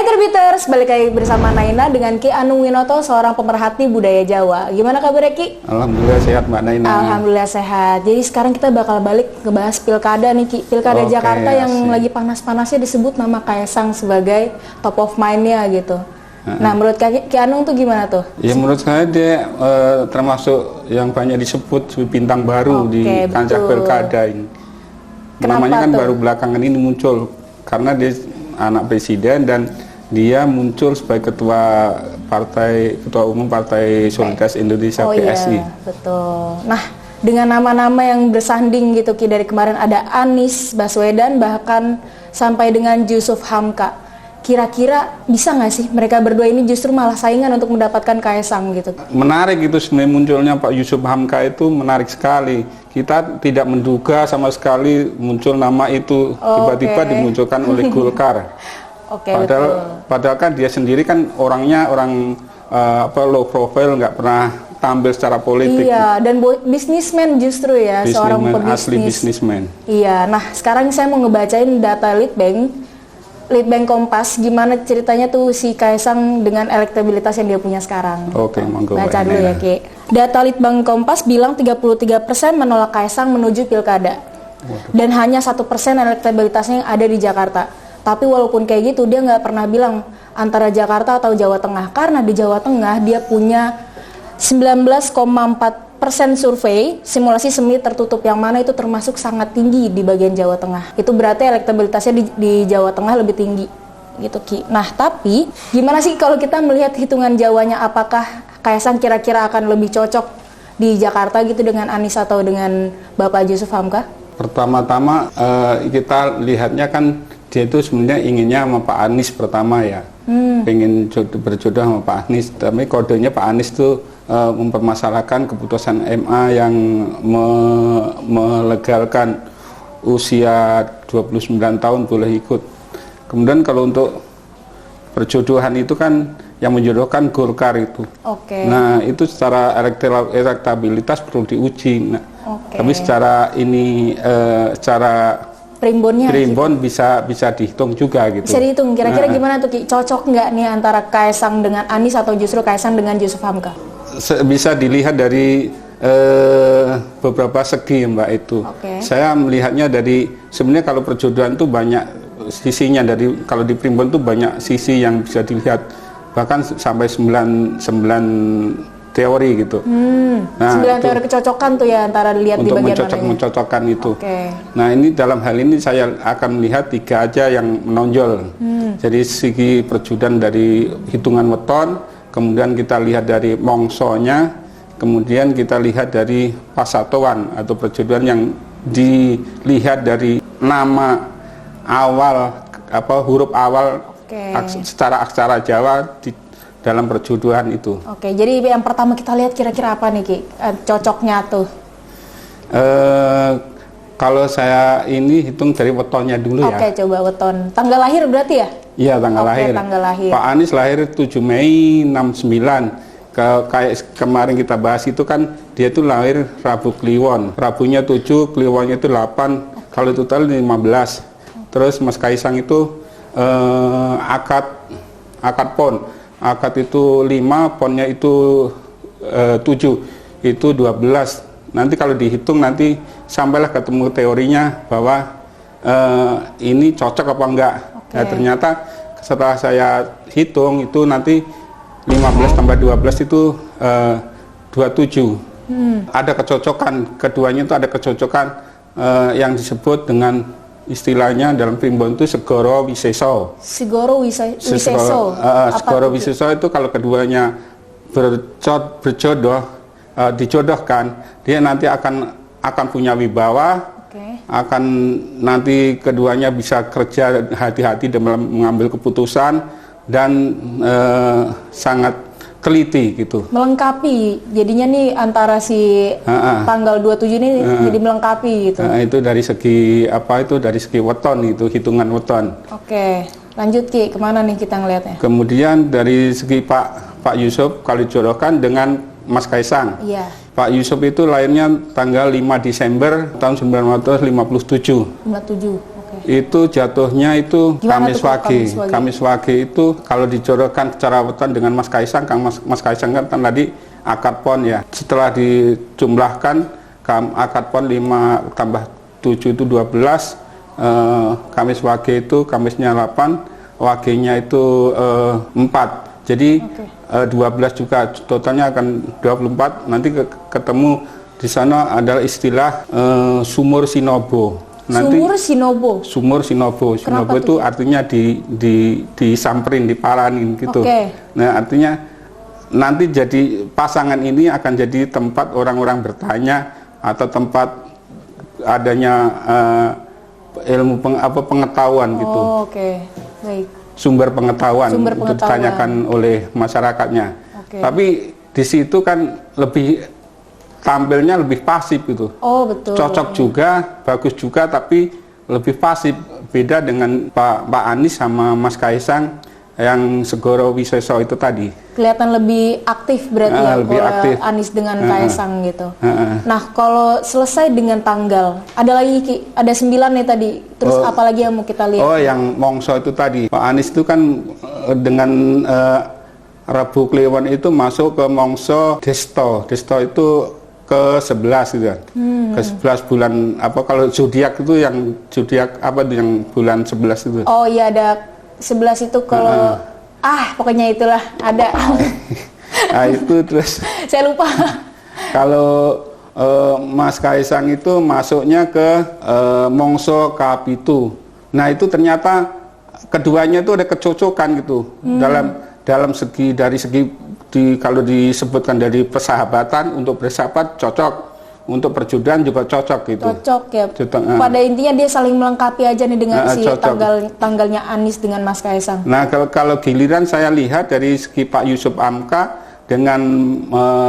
Terbiters, balik lagi bersama Naina dengan Ki Anung Winoto, seorang pemerhati budaya Jawa. Gimana kabarnya Ki? Alhamdulillah sehat Mbak Naina. Alhamdulillah sehat. Jadi sekarang kita bakal balik ngebahas pilkada nih Ki. Pilkada Jakarta yang lagi panas-panasnya disebut nama Kaesang sebagai top of mind-nya gitu. Nah menurut Ki Anung tuh gimana tuh? Ya menurut saya dia termasuk yang banyak disebut bintang baru di kancah pilkada ini. Kenapa Namanya kan tuh? baru belakangan ini muncul karena dia anak presiden dan dia muncul sebagai ketua umum Partai Solidaritas Indonesia PSI. Iya, betul. Nah, dengan nama-nama yang bersanding gitu Ki, dari kemarin ada Anies Baswedan bahkan sampai dengan Jusuf Hamka. Kira-kira bisa nggak sih mereka berdua ini justru malah saingan untuk mendapatkan Kaesang gitu? Menarik itu sebenarnya munculnya Pak Jusuf Hamka itu menarik sekali. Kita tidak menduga sama sekali muncul nama itu tiba-tiba dimunculkan oleh Golkar. Padahal kan dia sendiri kan orangnya low profile, nggak pernah tampil secara politik. Iya, dan bisnismen justru ya, seorang pebisnis. Asli bisnismen. Iya, nah sekarang saya mau ngebacain data Litbang Kompas, gimana ceritanya tuh si Kaesang dengan elektabilitas yang dia punya sekarang. Oke, monggo. Baca dulu ya Ki. Data Litbang Kompas bilang 33% menolak Kaesang menuju pilkada. Dan hanya 1% elektabilitasnya yang ada di Jakarta. Tapi walaupun kayak gitu, dia nggak pernah bilang antara Jakarta atau Jawa Tengah. Karena di Jawa Tengah dia punya 19,4% survei, simulasi semi tertutup yang mana itu termasuk sangat tinggi di bagian Jawa Tengah. Itu berarti elektabilitasnya di Jawa Tengah lebih tinggi. Gitu Ki. Nah tapi, gimana sih kalau kita melihat hitungan Jawanya, apakah Kaesang kira-kira akan lebih cocok di Jakarta gitu dengan Anies atau dengan Bapak Jusuf Hamka? Pertama-tama kita lihatnya kan dia itu sebenarnya inginnya sama Pak Anies pertama ya, pengen berjodoh sama Pak Anies, tapi kodenya Pak Anies itu mempermasalahkan keputusan MA yang melegalkan usia 29 tahun boleh ikut. Kemudian kalau untuk perjodohan itu kan yang menjodohkan Golkar itu. Nah itu secara elektabilitas perlu diuji. Nah, tapi secara Primbon bisa dihitung juga gitu. Bisa dihitung. Kira-kira gimana tuh Ki? Cocok nggak nih antara Kaesang dengan Anies atau justru Kaesang dengan Jusuf Hamka? Bisa dilihat dari beberapa segi Mbak itu. Saya melihatnya dari sebenarnya kalau perjodohan itu banyak sisinya, kalau di Primbon itu banyak sisi yang bisa dilihat, bahkan sampai 9 teori gitu. Nah, 9 teori kecocokan tuh ya antara dilihat di bagian mana. Untuk mencocokkan itu. Nah ini dalam hal ini saya akan melihat 3 aja yang menonjol. Jadi segi perjodohan dari hitungan weton, kemudian kita lihat dari mongsonya, kemudian kita lihat dari pasatoan atau perjodohan yang dilihat dari nama awal, huruf awal secara aksara Jawa dalam perjodohan itu. Jadi yang pertama kita lihat kira-kira apa nih Ki? Cocoknya tuh. Kalau saya ini hitung dari wetonnya dulu ya. Coba weton. Tanggal lahir berarti ya? Iya, tanggal lahir. Pak Anies lahir 7 Mei 69. Kayak kemarin kita bahas itu kan dia itu lahir Rabu Kliwon. Rabunya 7, Kliwonnya itu 8. Kalau total 15. Terus Mas Kaesang itu akad pon. Akad itu 5, ponnya itu 7, itu 12. Nanti kalau dihitung nanti sampailah ketemu teorinya bahwa ini cocok apa enggak. Nah ternyata setelah saya hitung itu nanti 15 tambah 12 itu 27. Ada kecocokan, keduanya itu ada kecocokan yang disebut dengan istilahnya dalam Primbon itu segoro wiseso. Segoro wiseso. Segoro wiseso itu kalau keduanya berjodoh, dijodohkan, dia nanti akan punya wibawa, akan nanti keduanya bisa kerja hati-hati dalam mengambil keputusan dan sangat teliti gitu. Melengkapi. Jadinya nih antara si tanggal 27 ini jadi melengkapi gitu. Itu dari segi apa itu dari segi weton itu hitungan weton. Oke. Lanjut Ki, kemana nih kita ngelihatnya? Kemudian dari segi Pak Yusuf kalau dijodohkan dengan Mas Kaisang. Iya. Pak Yusuf itu lahirnya tanggal 5 Desember tahun 1957. 57. Itu jatuhnya itu Gimana Kamis tuh, Wage. Kamis Wage? Kamis Wage itu kalau dijodohkan secara weton dengan Mas Kaisang, Mas Kaisang kan tadi akad pon ya. Setelah dijumlahkan akad pon 5 tambah 7 itu 12. Kamis Wage itu Kamisnya 8, Wagenya itu 4. Jadi 12 juga totalnya akan 24. Nanti ketemu di sana adalah istilah sumur Sinobo. Nanti, Sumur Sinobo itu artinya disamperin, diparanin gitu. Nah artinya nanti jadi pasangan ini akan jadi tempat orang-orang bertanya atau tempat adanya ilmu pengetahuan gitu. Baik. Sumber pengetahuan untuk ditanyakan oleh masyarakatnya. Tapi di situ kan tampilnya lebih pasif gitu. Betul. Cocok juga, bagus juga, tapi lebih pasif. Beda dengan Pak Anies sama Mas Kaisang yang Segoro Wiseso itu tadi. Kelihatan lebih aktif berarti ya, lebih kalau aktif. Anies dengan Kaisang gitu. Nah, kalau selesai dengan tanggal, ada lagi Ki, ada 9 nih tadi. Terus apa lagi yang mau kita lihat? Yang Mongso itu tadi. Pak Anies itu kan dengan Rabu Kliwon itu masuk ke Mongso Desto. Desto itu ke-11 gitu kan. Ke-11 bulan apa kalau zodiak itu yang zodiak apa itu yang bulan 11 itu. Oh iya ada 11 itu kalau pokoknya itulah ada. Nah itu terus saya lupa. Kalau Mas Kaisang itu masuknya ke Mongso Kapitu. Nah itu ternyata keduanya itu ada kecocokan gitu dalam segi dari segi kalau disebutkan dari persahabatan, untuk bersahabat cocok, untuk perjodohan juga cocok gitu. Cocok ya. Pada intinya dia saling melengkapi aja nih dengan si tanggalnya Anies dengan Mas Kaisang. Nah kalau giliran saya lihat dari segi Pak Yusuf Hamka dengan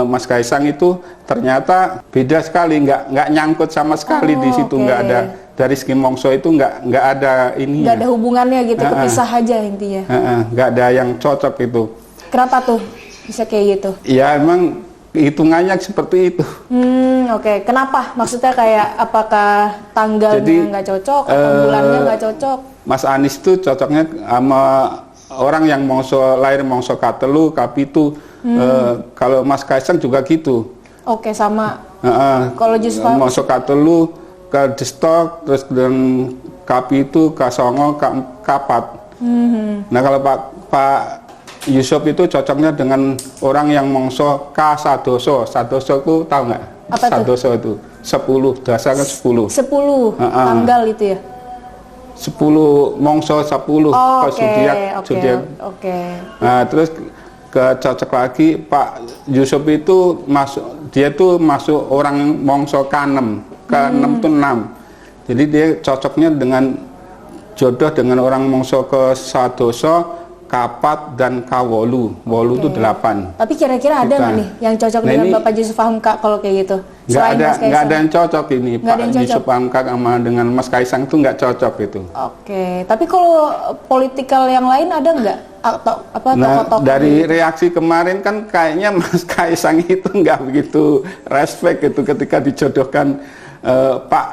Mas Kaisang itu ternyata beda sekali, nggak nyangkut sama sekali di situ, nggak ada. Dari segi Mongso itu nggak ada ini. Nggak ada hubungannya gitu, kepisah aja intinya. Nggak ada yang cocok itu. Kenapa tuh bisa kayak gitu? Ya emang hitungannya seperti itu. Kenapa? Maksudnya kayak apakah tanggalnya nggak cocok atau bulannya nggak cocok? Mas Anies itu cocoknya sama orang yang lahir Mongso Katelu, Kapitu. Kalau Mas Kaisang juga gitu. Sama. Kalau justru Mongso Katelu ke Destok, terus dan Kapitu, Kasongo, Kapat. Nah kalau Pak Yusuf itu cocoknya dengan orang yang Mongso Sadoso. Sadoso itu tahu nggak? Apa Sadoso itu 10, dasar kan 10. 10 tanggal itu ya? 10 Mongso 10 ke zodiak. Nah, terus cocok lagi Pak Yusuf itu masuk orang Mongso K6. K6 itu 6. Jadi dia cocoknya dengan jodoh dengan orang Mongso ke Sadoso, Kapat dan Kawolu. Wolu itu 8. Tapi kira-kira ada nggak nih yang cocok dengan Bapak Yusuf Hamka kalau kayak gitu? Nggak ada yang cocok ini. Pak Yusuf Hamka sama dengan Mas Kaisang itu nggak cocok itu. Tapi kalau politikal yang lain ada nggak? Atau tokoh-tokoh? Dari reaksi kemarin kan kayaknya Mas Kaisang itu nggak begitu respect itu ketika dijodohkan Pak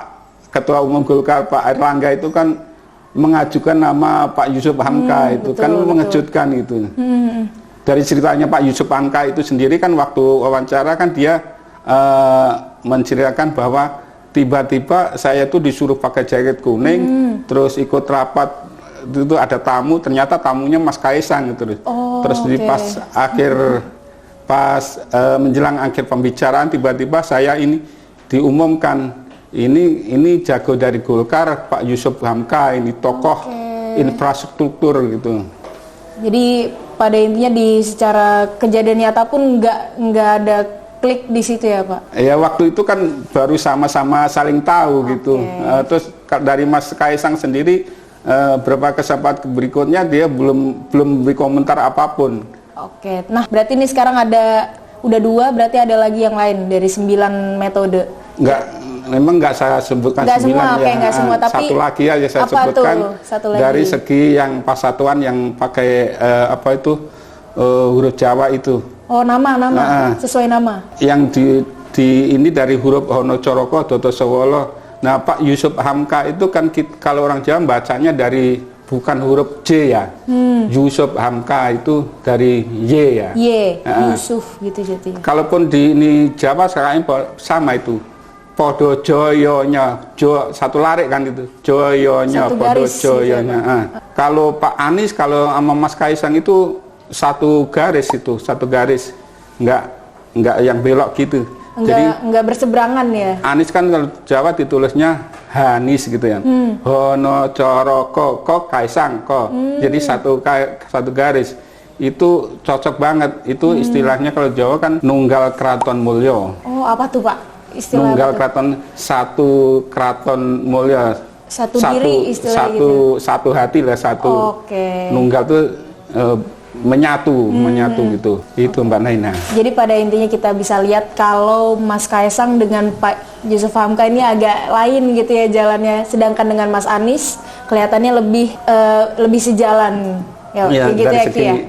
Ketua Umum Golkar Pak Erlangga itu kan mengajukan nama Pak Yusuf Hamka itu kan mengejutkan itu. Dari ceritanya Pak Yusuf Hamka itu sendiri kan waktu wawancara kan dia menceritakan bahwa tiba-tiba saya tuh disuruh pakai jaket kuning, terus ikut rapat itu ada tamu, ternyata tamunya Mas Kaisang gitu. Terus di pas menjelang akhir pembicaraan tiba-tiba saya ini diumumkan ini jago dari Golkar Pak Yusuf Hamka, ini tokoh infrastruktur gitu. Jadi pada intinya secara kejadian nyata pun nggak ada klik di situ ya Pak? Ya waktu itu kan baru sama-sama saling tahu gitu. Terus dari Mas Kaisang sendiri beberapa kesempatan berikutnya dia belum beri komentar apapun. Oke, nah berarti ini sekarang udah 2, berarti ada lagi yang lain dari 9 metode. Memang nggak saya sebutkan Nggak 9 semua, ya. oke, nggak semua, tapi satu lagi aja saya apa sebutkan. tuh? Satu lagi. Dari segi yang pasatuan yang pakai huruf Jawa itu. Oh, nama, sesuai nama. Yang ini dari huruf Hono Coroko Doto Sewolo. Nah, Pak Yusuf Hamka itu kan kalau orang Jawa bacanya dari bukan huruf J ya. Yusuf Hamka itu dari Y ya. Yusuf gitu jadi. Kalaupun di ini Jawa sekarang sama itu. Podo Joyonya, satu larik kan itu. Joyonya, Podo Joyonya. Kalau Pak Anies, kalau sama Mas Kaisang itu satu garis, nggak yang belok gitu. Enggak berseberangan ya. Anies kan kalau Jawa ditulisnya Hanis gitu ya. Hono Coroko Ko Kaisang Ko. Jadi satu garis. Itu cocok banget. Itu istilahnya kalau Jawa kan nunggal kraton mulya. Oh, apa tuh Pak? Istilah nunggal apa kraton, satu kraton mulya. Satu diri istilah gitu. Satu hati lah, Oke. Nunggal tuh menyatu gitu. Itu Mbak Naina. Jadi pada intinya kita bisa lihat kalau Mas Kaisang dengan Pak Yusuf Hamka ini agak lain gitu ya jalannya, sedangkan dengan Mas Anies kelihatannya lebih sejalan. Ya, gitu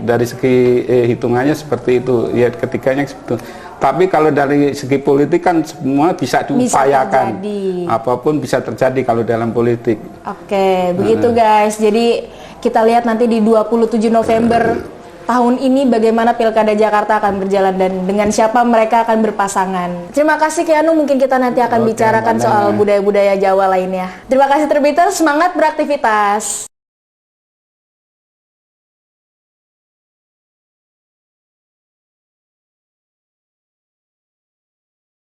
dari segi hitungannya seperti itu. Ya, ketiganya seperti itu. Tapi kalau dari segi politik kan semua bisa diupayakan. Apapun bisa terjadi kalau dalam politik. Oke, begitu guys. Jadi kita lihat nanti di 27 November tahun ini bagaimana Pilkada Jakarta akan berjalan dan dengan siapa mereka akan berpasangan. Terima kasih Ki Anu, mungkin kita nanti akan bicarakan soal budaya-budaya Jawa lainnya. Terima kasih Terbiters, semangat beraktivitas.